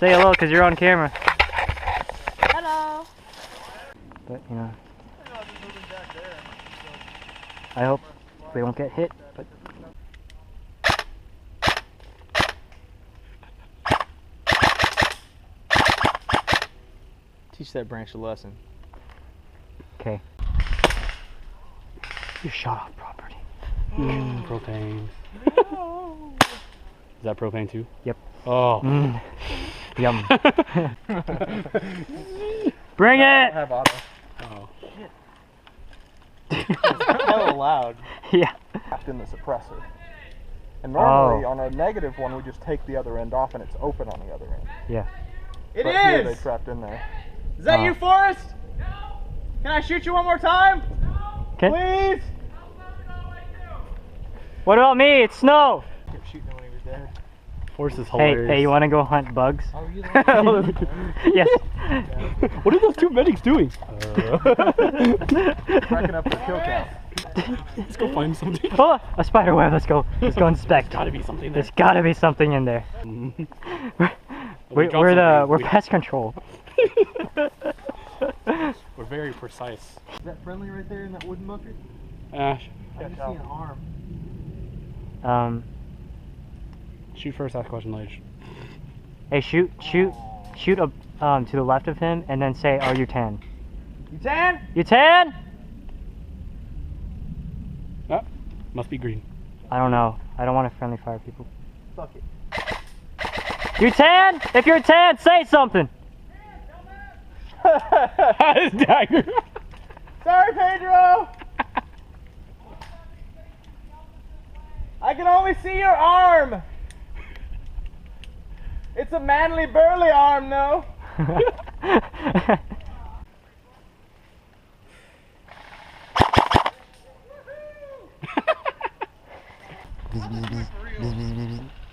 Say hello, because you're on camera. Hello. But, you know, I hope we don't get hit, but... Teach that branch a lesson. Okay. You shot off property. Propane. Is that propane too? Yep. Oh. Yum. Bring it! Have auto. Oh. It's hella loud. Yeah. Trapped in the suppressor. And normally Oh. on a negative one we just take the other end off and it's open on the other end. Yeah. It But here is! they trapped in there. Is that Oh. you, Forrest? No! Can I shoot you one more time? Okay. Please? What about me? It's Snow! Kept shooting him when he was dead. Force is Hey, hilarious. hey, you want to go hunt bugs? Oh, you the Yes. What are those two medics doing? Cracking up the kill count. Let's go find something. Oh, a spider web. Let's go. Let's go inspect. Gotta be something there. There's gotta be something in there. We're pest control. We're very precise. Is that friendly right there in that wooden bunker? Ash, I just see an arm. shoot first, ask question later. Hey, shoot up to the left of him, and then say, "Are you tan?" You tan? You tan? Ah, must be green. I don't know. I don't want to friendly fire people. Fuck it. You tan? If you're tan, say something. His dagger. Sorry, Pedro! I can only see your arm! It's a manly, burly arm, no?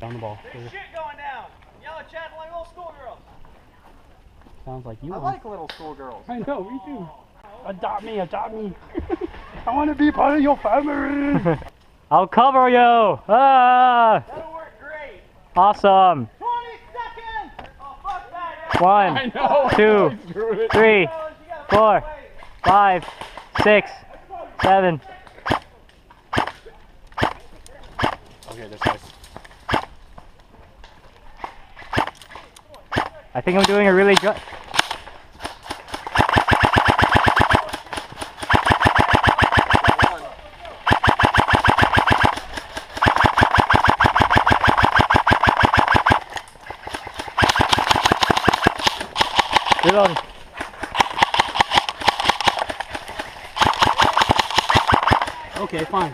Down the ball. There's shit going down! Yellow chatting like little schoolgirls. Sounds like you. I want- like little schoolgirls. I know, me too. Adopt me, adopt me. I want to be part of your family. I'll cover you. Ah, That'll work great! awesome. 20 seconds! Oh, fuck that! 1, I know. 2, Screw it. 3, 4, 5, 6, 7. Okay, this guy's. I think I'm doing a really good. Reloading. Okay, fine.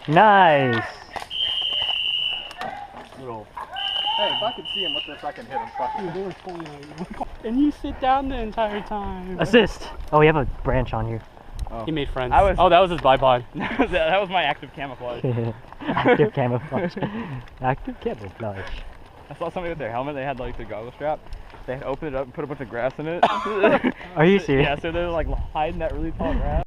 Nice. Little. Hey, if I could see him with this, I can hit him. Fuck it. And you sit down the entire time. Assist. Oh, we have a branch on here. He made friends. I was- Oh, that was his bipod. that was my active camouflage. Active camouflage. Active camouflage. I saw somebody with their helmet, they had like the goggle strap. They had opened it up and put a bunch of grass in it. Are you serious? Yeah, so they're like hiding that really tall grass.